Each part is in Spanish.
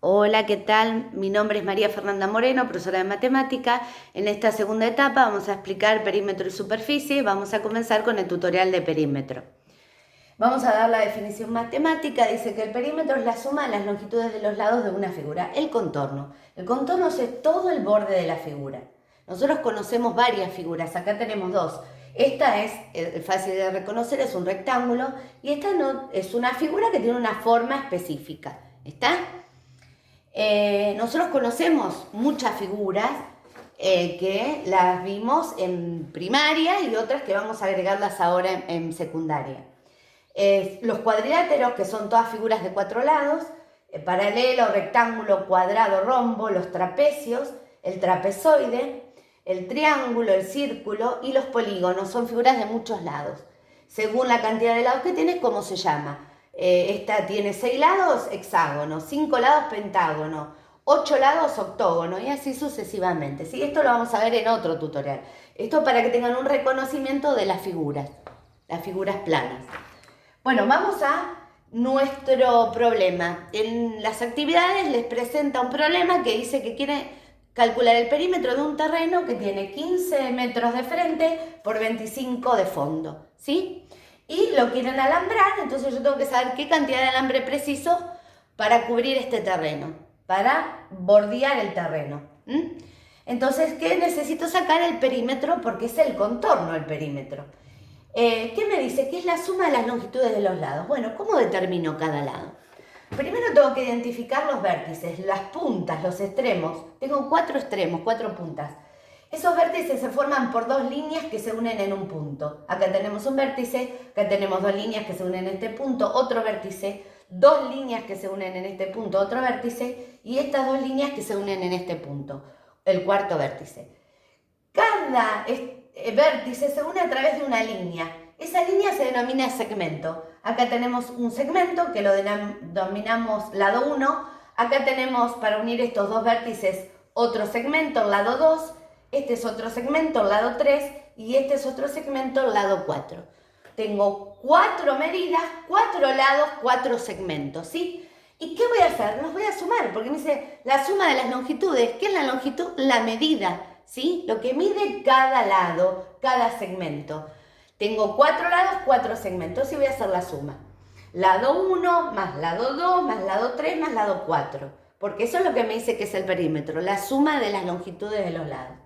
Hola, ¿qué tal? Mi nombre es María Fernanda Moreno, profesora de matemática. En esta segunda etapa vamos a explicar perímetro y superficie. Vamos a comenzar con el tutorial de perímetro. Vamos a dar la definición matemática. Dice que el perímetro es la suma de las longitudes de los lados de una figura. El contorno. El contorno es todo el borde de la figura. Nosotros conocemos varias figuras. Acá tenemos dos. Esta es fácil de reconocer, es un rectángulo. Y esta no, es una figura que tiene una forma específica. ¿Está? Nosotros conocemos muchas figuras que las vimos en primaria y otras que vamos a agregarlas ahora en secundaria. Los cuadriláteros, que son todas figuras de 4 lados, paralelo, rectángulo, cuadrado, rombo, los trapecios, el trapezoide, el triángulo, el círculo y los polígonos, son figuras de muchos lados. Según la cantidad de lados que tiene, ¿cómo se llama? Esta tiene 6 lados, hexágono, 5 lados, pentágono, 8 lados, octógono y así sucesivamente. ¿Sí? Esto lo vamos a ver en otro tutorial. Esto para que tengan un reconocimiento de las figuras planas. Bueno, vamos a nuestro problema. En las actividades les presenta un problema que dice que quiere calcular el perímetro de un terreno que tiene 15 metros de frente por 25 de fondo, ¿sí? Y lo quieren alambrar, entonces yo tengo que saber qué cantidad de alambre preciso para cubrir este terreno, para bordear el terreno. Entonces, ¿qué necesito sacar? El perímetro, porque es el contorno del perímetro. ¿Qué me dice? ¿Qué es la suma de las longitudes de los lados? Bueno, ¿cómo determino cada lado? Primero tengo que identificar los vértices, las puntas, los extremos. Tengo 4 extremos, 4 puntas. Esos vértices se forman por 2 líneas que se unen en un punto. Acá tenemos un vértice, acá tenemos 2 líneas que se unen en este punto, otro vértice, 2 líneas que se unen en este punto, otro vértice, y estas 2 líneas que se unen en este punto, el cuarto vértice. Cada vértice se une a través de una línea. Esa línea se denomina segmento. Acá tenemos un segmento que lo denominamos lado 1. Acá tenemos para unir estos dos vértices otro segmento, el lado 2. Este es otro segmento, el lado 3. Y este es otro segmento, el lado 4. Tengo 4 medidas, 4 lados, 4 segmentos, ¿sí? ¿Y qué voy a hacer? Los voy a sumar, porque me dice la suma de las longitudes. ¿Qué es la longitud? La medida, ¿sí? Lo que mide cada lado, cada segmento. Tengo 4 lados, 4 segmentos y voy a hacer la suma. Lado 1 más lado 2 más lado 3 más lado 4. Porque eso es lo que me dice que es el perímetro, la suma de las longitudes de los lados.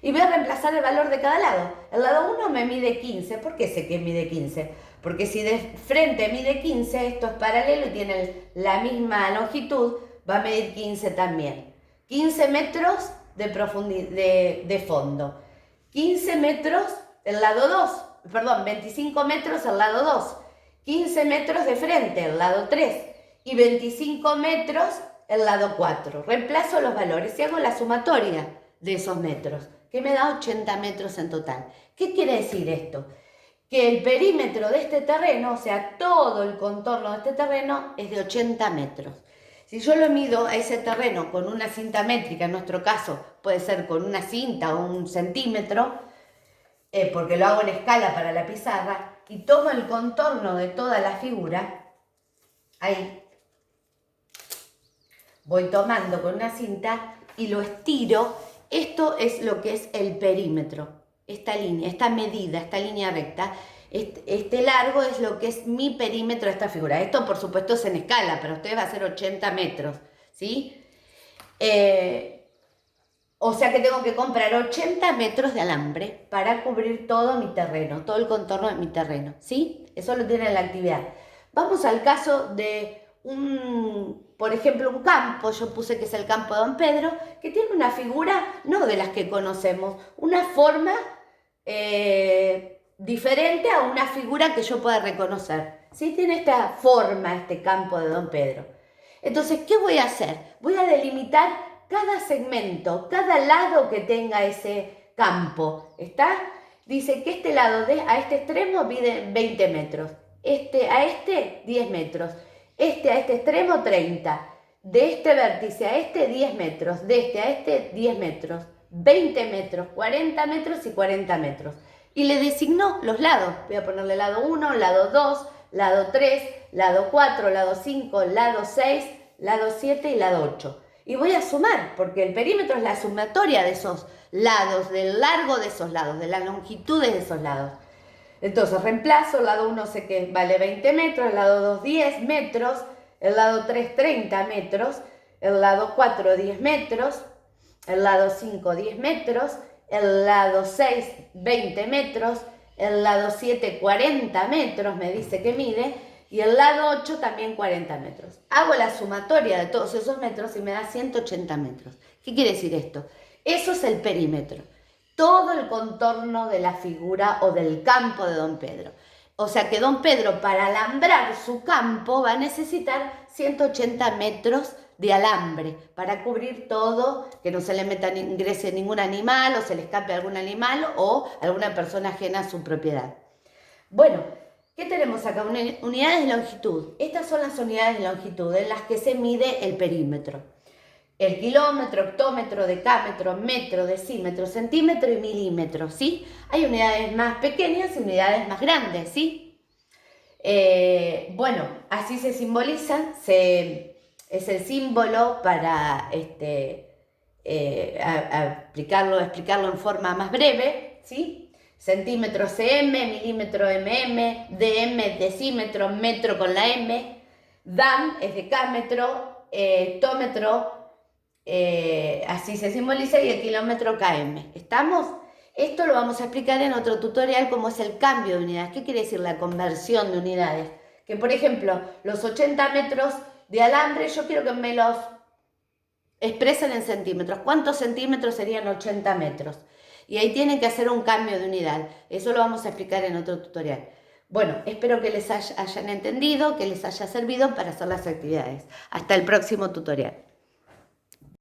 Y voy a reemplazar el valor de cada lado. El lado 1 me mide 15. ¿Por qué sé que mide 15? Porque si de frente mide 15, esto es paralelo y tiene la misma longitud, va a medir 15 también. 15 metros de fondo. 15 metros el lado 2. Perdón, 25 metros el lado 2. 15 metros de frente el lado 3. Y 25 metros el lado 4. Reemplazo los valores y hago la sumatoria de esos metros, que me da 80 metros en total. ¿Qué quiere decir esto? Que el perímetro de este terreno, o sea, todo el contorno de este terreno, es de 80 metros. Si yo lo mido a ese terreno con una cinta métrica, en nuestro caso puede ser con una cinta o un centímetro, porque lo hago en escala para la pizarra, y tomo el contorno de toda la figura, ahí voy tomando con una cinta y lo estiro. Esto es lo que es el perímetro, esta línea, esta medida, esta línea recta. Este largo es lo que es mi perímetro de esta figura. Esto, por supuesto, es en escala, para ustedes va a ser 80 metros, ¿sí? O sea que tengo que comprar 80 metros de alambre para cubrir todo mi terreno, todo el contorno de mi terreno, ¿sí? Eso lo tiene en la actividad. Vamos al caso de por ejemplo, un campo. Yo puse que es el campo de Don Pedro, que tiene una figura, no de las que conocemos, una forma diferente a una figura que yo pueda reconocer. ¿Sí? Tiene esta forma, este campo de Don Pedro. Entonces, ¿qué voy a hacer? Voy a delimitar cada segmento, cada lado que tenga ese campo. ¿Está? Dice que este lado a este extremo mide 20 metros, a este 10 metros, a este extremo 30, de este vértice a este 10 metros, de este a este 10 metros, 20 metros, 40 metros y 40 metros. Y le designó los lados. Voy a ponerle lado 1, lado 2, lado 3, lado 4, lado 5, lado 6, lado 7 y lado 8. Y voy a sumar, porque el perímetro es la sumatoria de esos lados, del largo de esos lados, de las longitudes de esos lados. Entonces reemplazo, el lado 1 sé que vale 20 metros, el lado 2 10 metros, el lado 3 30 metros, el lado 4 10 metros, el lado 5 10 metros, el lado 6 20 metros, el lado 7 40 metros, me dice que mide, y el lado 8 también 40 metros. Hago la sumatoria de todos esos metros y me da 180 metros. ¿Qué quiere decir esto? Eso es el perímetro, todo el contorno de la figura o del campo de don Pedro. O sea que don Pedro, para alambrar su campo, va a necesitar 180 metros de alambre para cubrir todo, que no se le ingrese ningún animal o se le escape algún animal o alguna persona ajena a su propiedad. Bueno, ¿qué tenemos acá? Unidades de longitud. Estas son las unidades de longitud en las que se mide el perímetro. El kilómetro, hectómetro, decámetro, metro, decímetro, centímetro y milímetro, ¿sí? Hay unidades más pequeñas y unidades más grandes, ¿sí? Bueno, así se simbolizan, es el símbolo para explicarlo en forma más breve, ¿sí? Centímetro cm, milímetro mm, dm, decímetro, metro con la m, dam es decámetro, hectómetro, así se simboliza, y el kilómetro km. ¿Estamos? Esto lo vamos a explicar en otro tutorial, cómo es el cambio de unidades. ¿Qué quiere decir la conversión de unidades? Que por ejemplo, los 80 metros de alambre, yo quiero que me los expresen en centímetros. ¿Cuántos centímetros serían 80 metros? Y ahí tienen que hacer un cambio de unidad. Eso lo vamos a explicar en otro tutorial. Bueno, espero que les hayan entendido, que les haya servido para hacer las actividades. Hasta el próximo tutorial.